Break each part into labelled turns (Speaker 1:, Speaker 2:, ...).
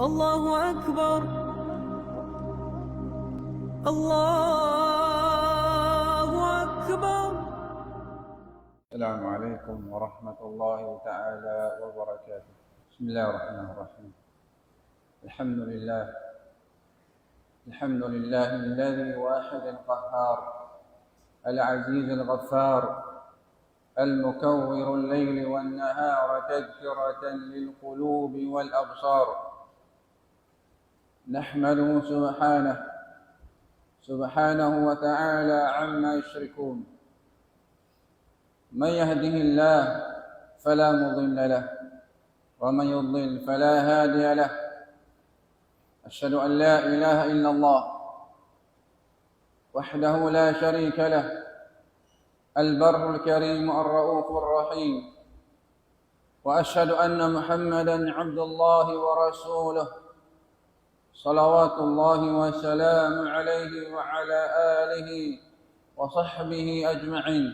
Speaker 1: الله أكبر. الله أكبر.
Speaker 2: السلام عليكم ورحمة الله تعالى وبركاته. بسم الله الرحمن الرحيم. الحمد لله الذي واحد القهار العزيز الغفار المكور الليل والنهار تذكرة للقلوب والأبصار. نحمده سبحانه وتعالى عما يشركون. من يهده الله فلا مضل له ومن يضلل فلا هادي له. أشهد أن لا إله إلا الله وحده لا شريك له البر الكريم الرؤوف الرحيم. وأشهد أن محمدًا عبد الله ورسوله صلوات الله وسلامه عليه وعلى آله وصحبه أجمعين.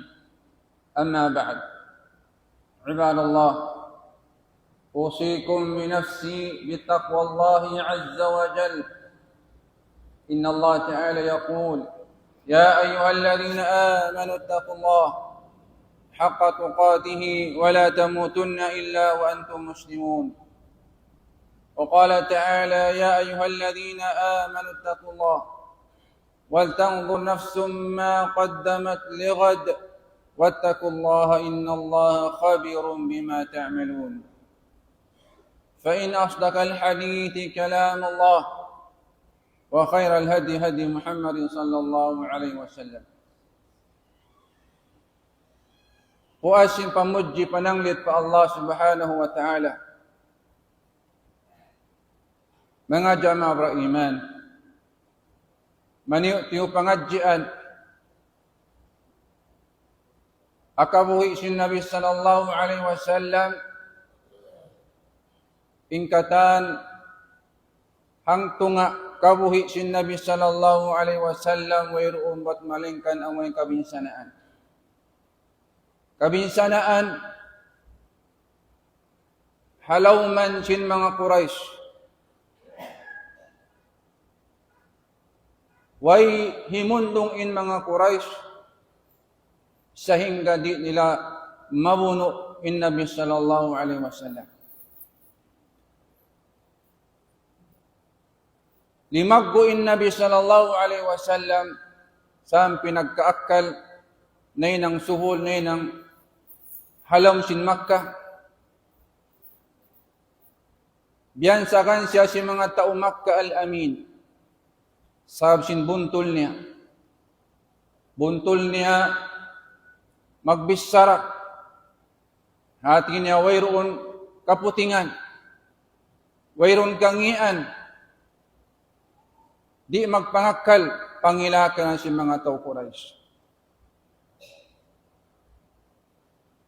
Speaker 2: أما بعد، عباد الله، أوصيكم بنفسي بتقوى الله عز وجل. إن الله تعالى يقول: يا أيها الذين آمنوا اتقوا الله حق تقاته ولا تموتن إلا وأنتم مسلمون. وقال تعالى: يا أيها الذين آمنوا اتقوا الله ولتنظر نفس ما قدمت لغد واتقوا الله إن الله خبير بما تعملون. فإن أصدق الحديث كلام الله وخير الهدي هدي محمد صلى الله عليه wasallam. Puasin pamuji pananglit pa Allah subhanahu wa ta'ala. Mga jamaah beriman, maniu pengajian akabuhi sin Nabi sallallahu alaihi wasallam ingkatan hangtunga kabuhi sin Nabi sallallahu alaihi wasallam wairuun bat malingkan amay kabinsanaan. Kabinsanaan halauman sin mga Quraisy. Way himundong in mga Quraisy sehingga di nila mabuno in Nabi sallallahu alaihi wasallam. Limaggo in Nabi sallallahu alaihi wasallam sa pinagkaakal nay nang suhol nay nang halam sin Makkah. Biyansakan siya si mga tao Makkah al-Amin. Sab sin buntul niya magbisarak hati niya wayroon kaputingan, wayroon kangian, di magpangakal pangilakan si mga tao Quraysh.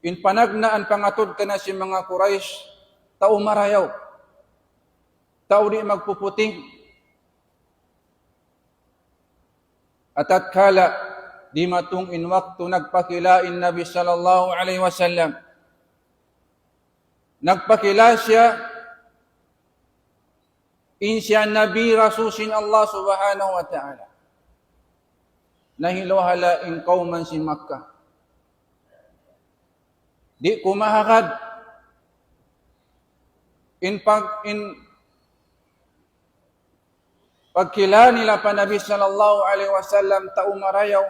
Speaker 2: In panagnaan pangatod ka na si mga Quraysh, tao marayaw, tao di magpuputing. At kala di matung in waktu nagpakilain Nabi sallallahu alaihi wasallam. Nagpakila siya in siya Nabi Rasusin Allah subhanahu wa ta'ala. Nahilohala in kauman si Makkah. Di kumahakad in pagkila nila pa Nabi sallallahu alaihi wasallam tao marayaw,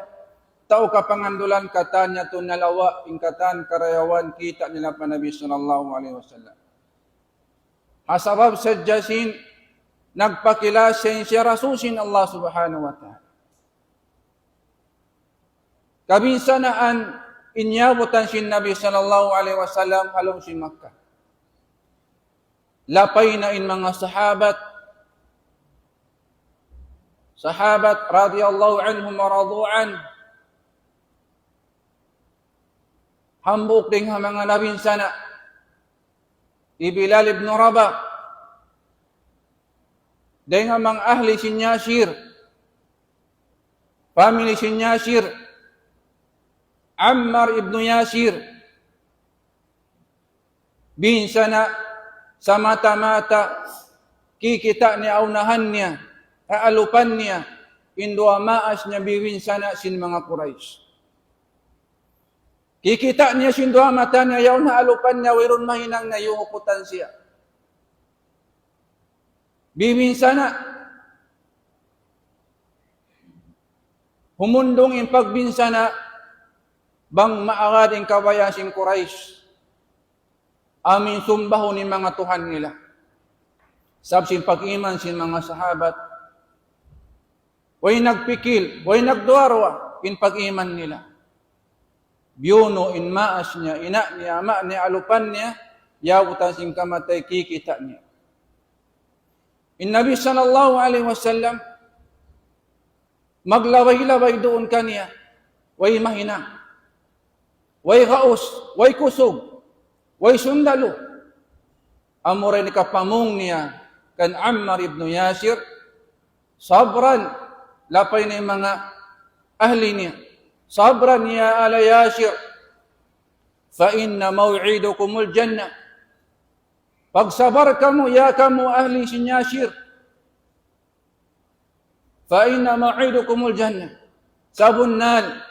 Speaker 2: tao kapangandulan katanya tunalawa ingkatan karayawan kita nila pa Nabi sallallahu alaihi wasallam. Hasabab sadjasin nagpakila siya Rasusin Allah subhanahu wa ta'ala. Kabinsanaan inyabutan si Nabi sallallahu alaihi wasallam halong si Makkah. Lapay na in mga sahabat radhiyallahu anhum wa radu'an. Hambuk ding mga nabin sana. Bilal ibn Rabah. Ding mga ahli sin Yasir. Family sin Yasir. Ammar ibn Yasir. Bin sana sa mata-mata kikita niya aunahan niya, alupan niya, indua maas niya biwin sana sin mga Quraish. Kikita niya sin dua mata niya, yaw na alupan niya, wirun mahinang na yuhukutan siya. Biwin sana, humundong in pagbinsana, bang maagad in kabayasin Quraish, amin sumbaho ni mga tuhan nila. Sabsin pag-iman sin mga sahabat, way nagpikil, way nagduarwa in pag-iman nila. Biyuno in maas niya, ina niya, ama niya, alupan niya, yawutan sin kamatay, kikita niya. In Nabi sallallahu alaihi wasallam, maglaway-laway doon kaniya, way mahina, way gaos, way kusog, way sundalo. Amuray ni kapamong niya, kan Ammar ibn Yasir, sabran, lapay na yung mga ahli niya. Sabran ya ala Yasir, fa inna maw'idukumul jannah. Pagsabar kamu, ya kamu ahli sin Yasir, fa inna maw'idukumul jannah. Sabunnal,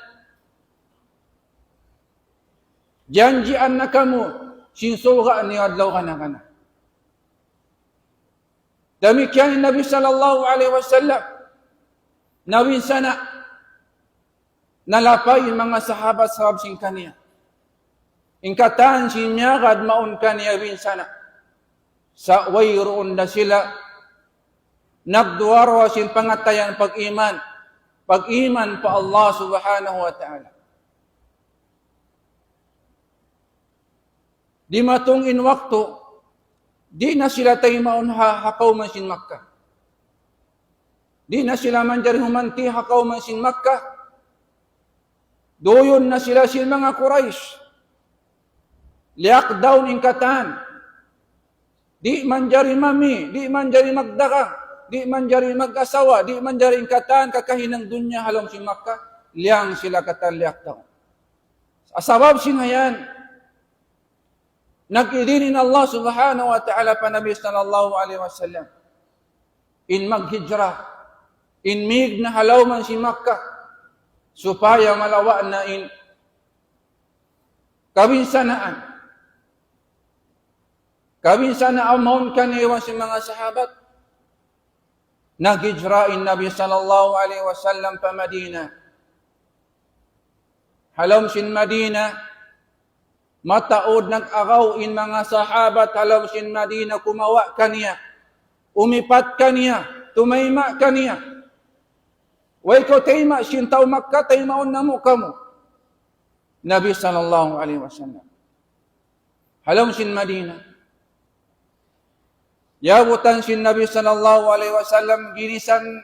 Speaker 2: janjian na kamu, sinsuga ni adlaw kana. Demikian Nabi sallallahu alaihi wasallam nawin sana nalapay mga sahabat sin kaniya. Ingkatan sinya kad maun kaniya win sana. Sa wayroon na sila nagduwarwa sin pangatayan pag-iman. Pag-iman pa Allah subhanahu wa ta'ala. Di matungin waktu, di na sila tayo maun hakaw man sin Makkah. Di na sila man dyan humanti hakaw man sin Makkah. Doyon na sila sin mga Quraish. Liak down in katan. Di man dyan mami, di man dyan magdaka, di man dyan mag-asawa, di man dyan katan kakahinang dunya halong sin Makkah. Liang sila katan liak down. Asabab sinayan, nag-idinin Allah subhanahu wa ta'ala pa Nabi sallallahu alaihi wasallam in maghijrah, in mig na halaw man si Makkah, supaya malawa na in kabinsanaan. Kabinsanaan maun kaniwan si mga sahabat. Naghijrah in Nabi sallallahu alaihi wasallam pa Madina. Halaw sin Madina, mataod nag-agaw in mga sahabat halaw sin Madina, kumawa kaniya, umipat kaniya, tumayma kaniya. Way ko tayma, sintaw Makkah, taymaon na mo kamo. Nabi sallallahu alaihi wasallam. Halaw sin Madina. Yabutan sin Nabi sallallahu alaihi wasallam, ginisan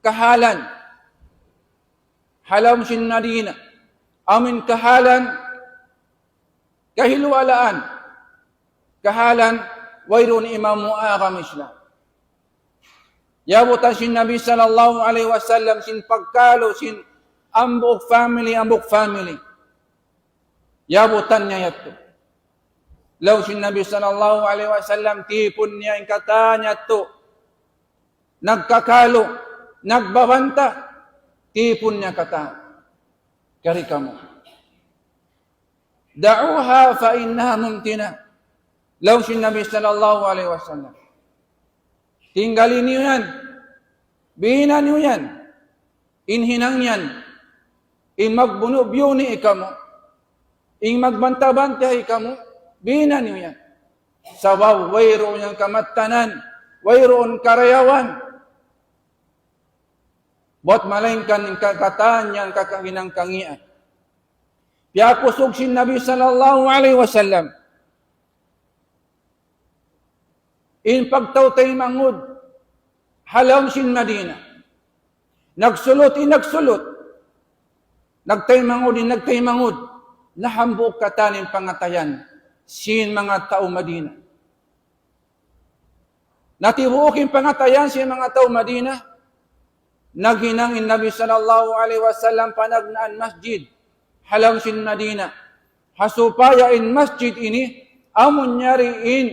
Speaker 2: kahalan. Halaw sin Madina. Amin kahalan, kahilualaan, kahalan, wayroon Imam Mu'agam Islam. Yabutan sin Nabi sallallahu alaihi wasallam, sin pagkalo, sin ambok family. Yabutan niya yato. Law sin Nabi sallallahu alaihi wasallam, tipon niya ingkata niya to. Nagkakalo, nagbabanta, tipon niya kata. Kari kamu. Da'uha fa innaha mumtina. Law sin Nabi sallallahu alaihi wasallam. Tinggalin niyo yan. Bihinan niyo yan. Inhinang yan. In magbuno-biyo ni ikamu. In magbanta-banta ikamu. Bihinan niyo yan. Sabaw, wayroon yung kamatanan. Wayroon karayawan. Bot malaingkan yung kakataan yan kakahinang kangian. Piyakusog sin Nabi sallallahu alaihi wasallam. In pagtawtay mangud, halaw sin Madina. Nagsulot. Nagtay mangud. Nahambuk katanin pangatayan sin mga tao Madina. Natibuokin pangatayan sin mga tao Madina. Naghinang in Nabi sallallahu alaihi wasallam panagnaan masjid. Halaw sin Madina. Hasupaya in masjid ini, amun nyari in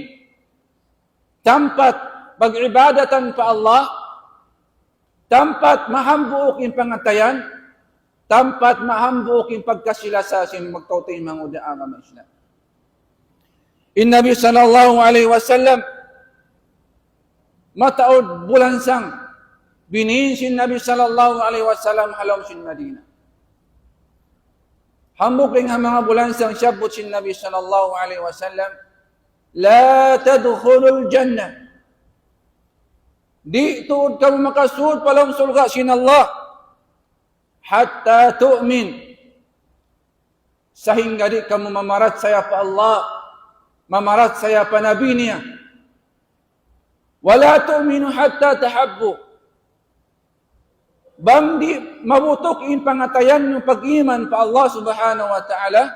Speaker 2: tempat pag-ibadatan pa Allah, tampat mahambuok in pangatayan, tampat mahambuok in pagkasilasa sin magtawtay mga agama Islam. In Nabi sallallahu alaihi wasallam mataod bulansang binin sin Nabi sallallahu alaihi wasallam halom sin Madinah. Hambuk ring mga bulansang syabot sin Nabi sallallahu alaihi wasallam, la tadkhulul jannah. Di tuod ka makasud palang sulga sin Allah hatta tu'min. Sehingga di kamu mamarat saya pa Allah, mamarat saya pa Nabi niya. Wala tu'minu hatta tahabbu. Bang di mabutok in pangatayan yung pag-iman pa Allah subhanahu wa ta'ala,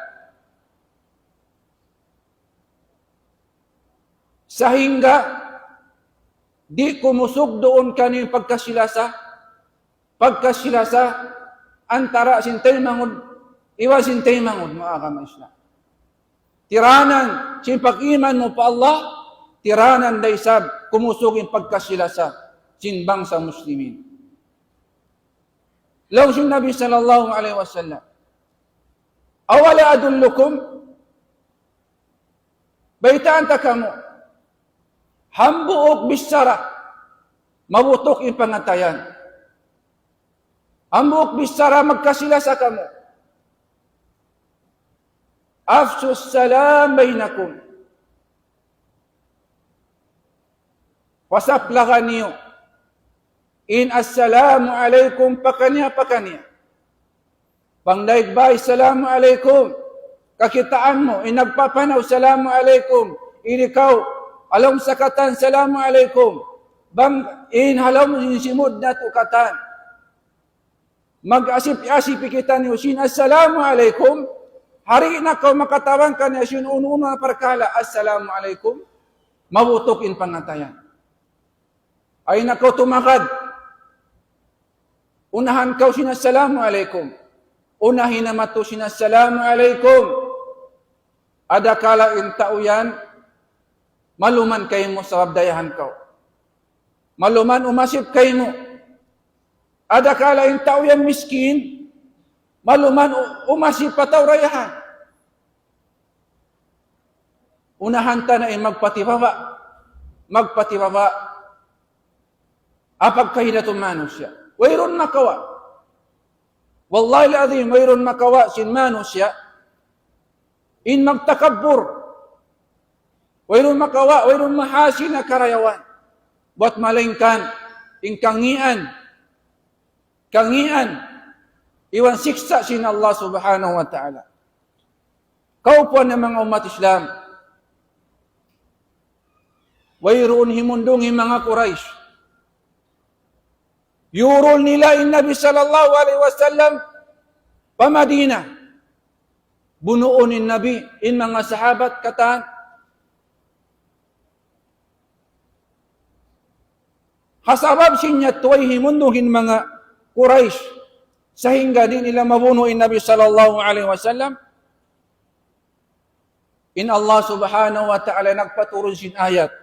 Speaker 2: sehingga di kumusog doon kaning pagkasilasa antara sintay mangod, iwa sintay mangod mga agama Islam. Tiranan sin pag-iman mo pa Allah, tiranan daysab kumusog in pagkasilasa sin bangsa muslimin. Law sin Nabi sallallahu alaihi wasallam, awala adullukum, baitaan ta kamo, hambuok bisara, mabutok in pangatayan. Hambuok bisara magkasilasa kamo. Afsus salam bainakum. Wasaplagan niyo. In assalamu alaikum pakanya. Pangdaig-bay, salamu alaikum. Kakitaan mo, inagpapanaw, salamu alaikum. Inikaw, alam sakatan, salamu alaikum. Bang inhalaw mo simud na tukatan. Mag-asip-asip kita niyo, sin assalamu alaikum. Hari na kau makatawan ka niya, sin uno na parkala, assalamu alaikum. Mabutok in pangatayan. Ay na kau tumakad. Unahan kau sin assalamu alaikum. Unahin na mato sin assalamu alaikum. Ada kala in tauyan, maluman kayo mo sa wabdayahan kau. Maluman umasip kayo mo. Ada kala in tauyan miskin, maluman umasip pataw rayahan. Unahan ta na magpatibaba. Apag kahidatong manusya. Wairun makawa. Wallahi al-azim, wairun makawa sin manusya. In magtakabbur. Wairun makawa, wairun mahasin na karayawan. Buat malingkan, in kangian. Iwan siksa sin Allah subhanahu wa ta'ala. Kaupuan ng mga umat Islam. Wairun himundong mga Quraysh. Yurul nila in Nabi sallallahu alaihi wasallam pa Madinah. Bunuon in Nabi in mga sahabat kataan. Hasabab sinya tuway himunduhin mga Quraysh. Sehingga din nila mabuno in Nabi sallallahu alaihi wasallam. In Allah subhanahu wa ta'ala nagpaturun sin ayat.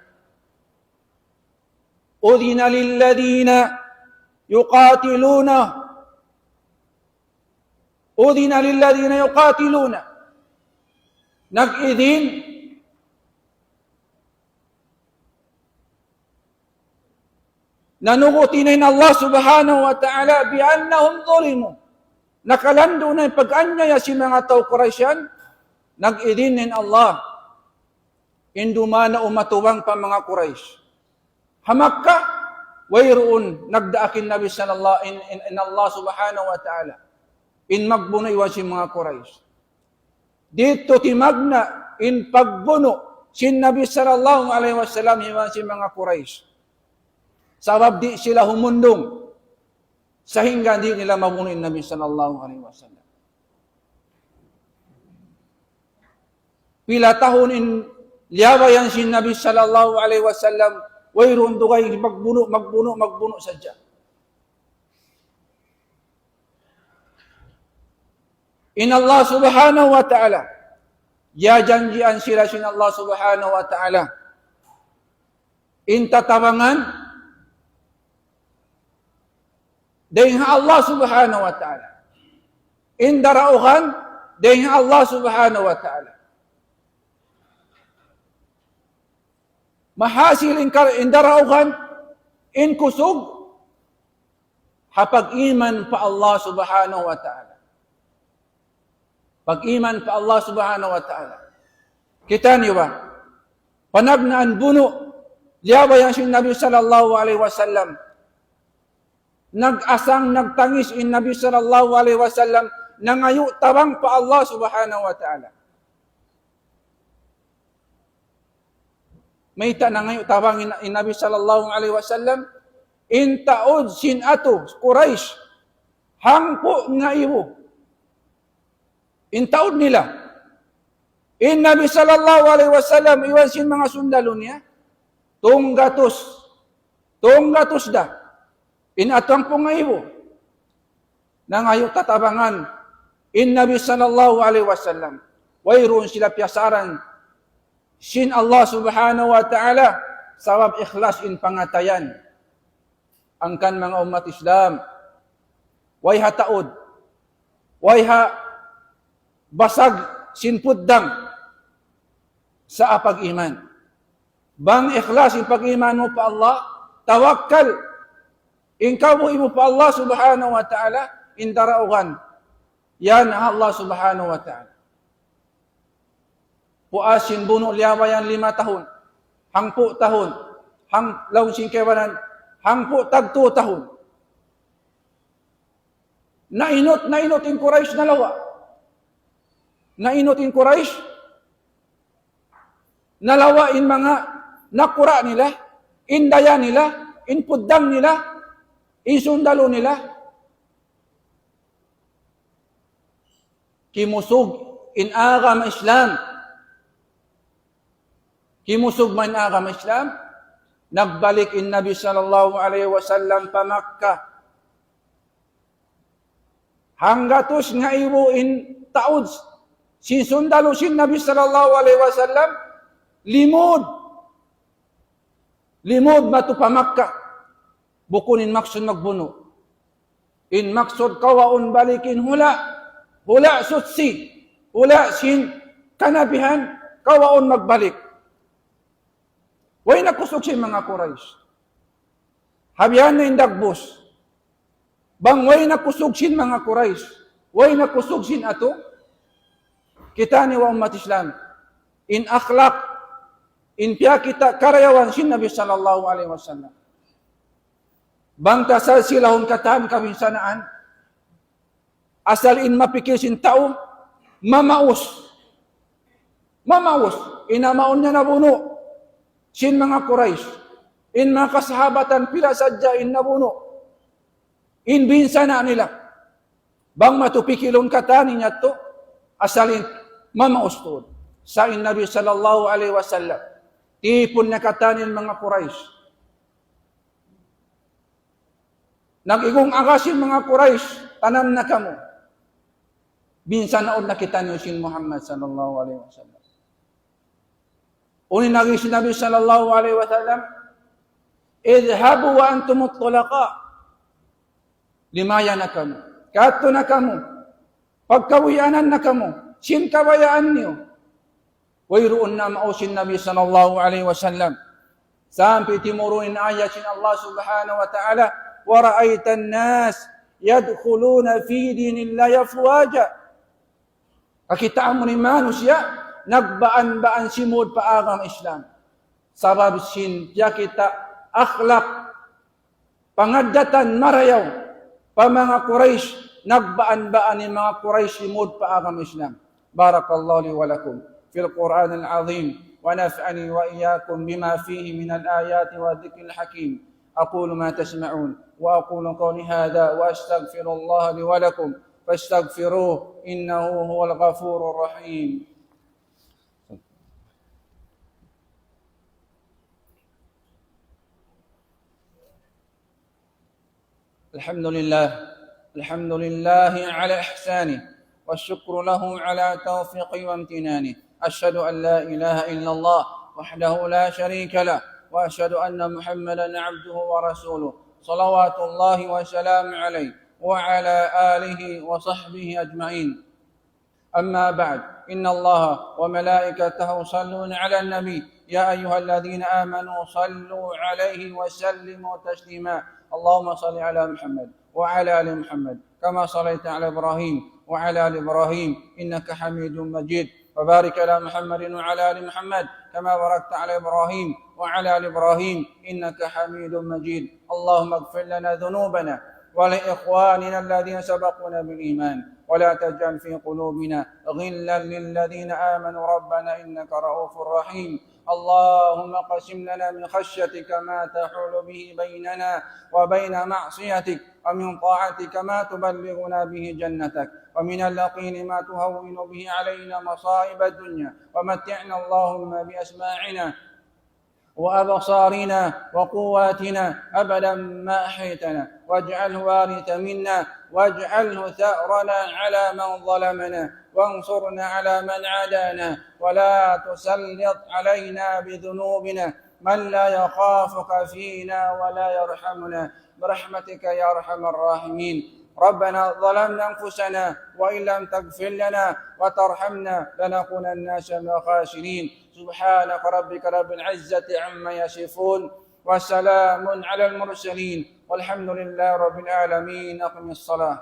Speaker 2: Udhina lilladhina yuqatiluna. Udhina lilladhina yuqatiluna. Nag-idhin nanugutinin Allah subhanahu wa ta'ala biannahum zulimu. Nakalando na pag-anyaya si mga tao Quraysyan, nag-idinin Allah. Indumana umatuwang pa mga Quraysh. Hamakka, wayroon nagdaakin Nabi sallallahu in Allah subhanahu wa ta'ala in magbuno iwan si mga Quraysh. Dito timagna in pagbuno sin Nabi sallallahu alaihi wasallam iwan si mga Quraysh. Sabab di sila humundong sehingga di nila mabuno in Nabi sallallahu alaihi wasallam. Pila tahun in liyawayan si Nabi sallallahu alaihi wasallam wayroon dugay magbuno sadya. In Allah subhanahu wa ta'ala, ya janjian sila sin Allah subhanahu wa ta'ala. in tatabangan dengan Allah Subhanahu wa taala. In darauhan dengan Allah Subhanahu wa taala. Mahasil in darauhan in kusog hapag iman pa Allah Subhanahu wa taala. Pag iman pa Allah Subhanahu wa taala. Kita niyo ba? Panagnaan buno liyawa yang sin Nabi sallallahu alaihi wasallam. Nag-asang nagtangis in Nabi sallallahu alaihi wasallam nangayo tabang pa Allah Subhanahu wa taala. May ta nangayo tabang in Nabi sallallahu alaihi wasallam in taud sin ato Quraish hangpo nga iwo. In taud nila. In Nabi sallallahu alaihi wasallam iwan sin mga sundalo niya tunggatos da. In atang pungaibo nangayo tatabangan in Nabi sallallahu alaihi wasallam wayron sila piasaran sin Allah Subhanahu wa taala sabab ikhlas in pangatayan angkan mga umat Islam way hataod way ha basag sin puddang sa apag-iman. Bang ikhlas in pag-iman mo pa Allah, tawakkal. In kabuhi mo pa Allah Subhanahu wa ta'ala, in darauhan. Yan Allah Subhanahu wa ta'ala. Puasin buno liyawayan 5 tahun, hangpo tahun, laun sin kewanan, hangpo tagto tahun. Nainot in Quraish na lawa. Nainot in Quraish, nalawa in mga nakura nila, in daya nila, in puddang nila, in sundalo nila. Kimusog in agam Islam. Kimusog man agam Islam. Nagbalik in Nabi sallallahu alaihi wasallam pa Makkah. Hanggatos nga iwo in taud sin sundalo sin Nabi sallallahu alaihi wasallam limod matu pa Makkah bukunin maksud magbuno in maksud kawaon balikin hula sutsi hula sin kanabihan kawaon magbalik way nakusog sin mga Quraish habyan na indagbos bang way nakusog sin mga Quraish way nakusog sin ato kita ni wa umat Islam in akhlaq in pia kita karyawan sin Nabi sallallahu alaihi wasallam. Bangta sa silahon katahan kaminsanaan, asal in mapikir sin tao, mamaus. Inamaon niya na buno sin mga Quraish. In mga kasahabatan pila sadya in nabuno. In binsana nila. Bang matupikilon katahan niya to, asalin mamaus to. Sa in Nabi sallallahu alaihi wasallam. Tipon na katanin mga Quraish. Nag-igong agasin mga Quraish, tanan na kamo. Binsan naon nakita niyo si Muhammad sallallahu alaihi wasallam. Unin naging sinabi sallallahu alaihi wasallam, idhabu wa antum at-tulaqa. Limaya na kamo. Kato na kamo. Pagkawianan na kamo. Sin kawayaan niyo. Wayroon na mausin Nabi sallallahu alaihi wasallam. Sampai timurunin ayat sin Allah subhanahu wa ta'ala. Wa ra'aitan nas yadkhuluna fi dinillahi afwaja. Kakitaan mo ni manusia, nagbaan-baan simod pa agam Islam. Sabab sin tiya kita akhlak, pangadatan marayaw, pa mga Quraish, nagbaan-baan ni mga Quraish simod pa agam Islam. Barakallahu li wa lakum. في القرآن العظيم ونفعني وإياكم بما فيه من الآيات والذكر الحكيم أقول ما تسمعون وأقول قولي هذا وأستغفر الله لي ولكم فاستغفروه إنه هو الغفور الرحيم الحمد لله على إحسانه والشكر له على توفيقه وامتنانه أشهد أن لا إله إلا الله وحده لا شريك له وأشهد أن محمدا عبده ورسوله صلوات الله وسلامه عليه وعلى آله وصحبه أجمعين. أما بعد، إن الله وملائكته يصلون على النبي يا أيها الذين آمنوا صلوا عليه وسلموا تسليما. اللهم صل على محمد وعلى آل محمد كما صليت على إبراهيم وعلى آل إبراهيم إنك حميد مجيد، وبارك على محمد وعلى آل محمد كما باركت على إبراهيم وعلى آل إبراهيم إنك حميد مجيد. اللهم اغفر لنا ذنوبنا ولإخواننا الذين سبقونا بالإيمان، ولا تجعل في قلوبنا غلا للذين آمنوا ربنا إنك رؤوف رحيم. اللهم قسم لنا من خشيتك ما تحول به بيننا وبين معصيتك، ومن طاعتك ما تبلغنا به جنتك، ومن اليقين ما تهون به علينا مصائب الدنيا، ومتعنا اللهم بأسماعنا وأبصارنا وقواتنا أبدا ما أحيتنا، واجعله وارث منا، واجعله ثأرنا على من ظلمنا، وانصرنا على من عادانا، ولا تسلط علينا بذنوبنا من لا يخافك فينا ولا يرحمنا برحمتك يا أرحم الراحمين. ربنا ظلمنا أنفسنا وإن لم تغفر لنا وترحمنا لنكونن من الخاسرين. سبحانك ربك رب العزة عما يصفون، وسلام على المرسلين، والحمد لله رب العالمين. أقم الصلاة.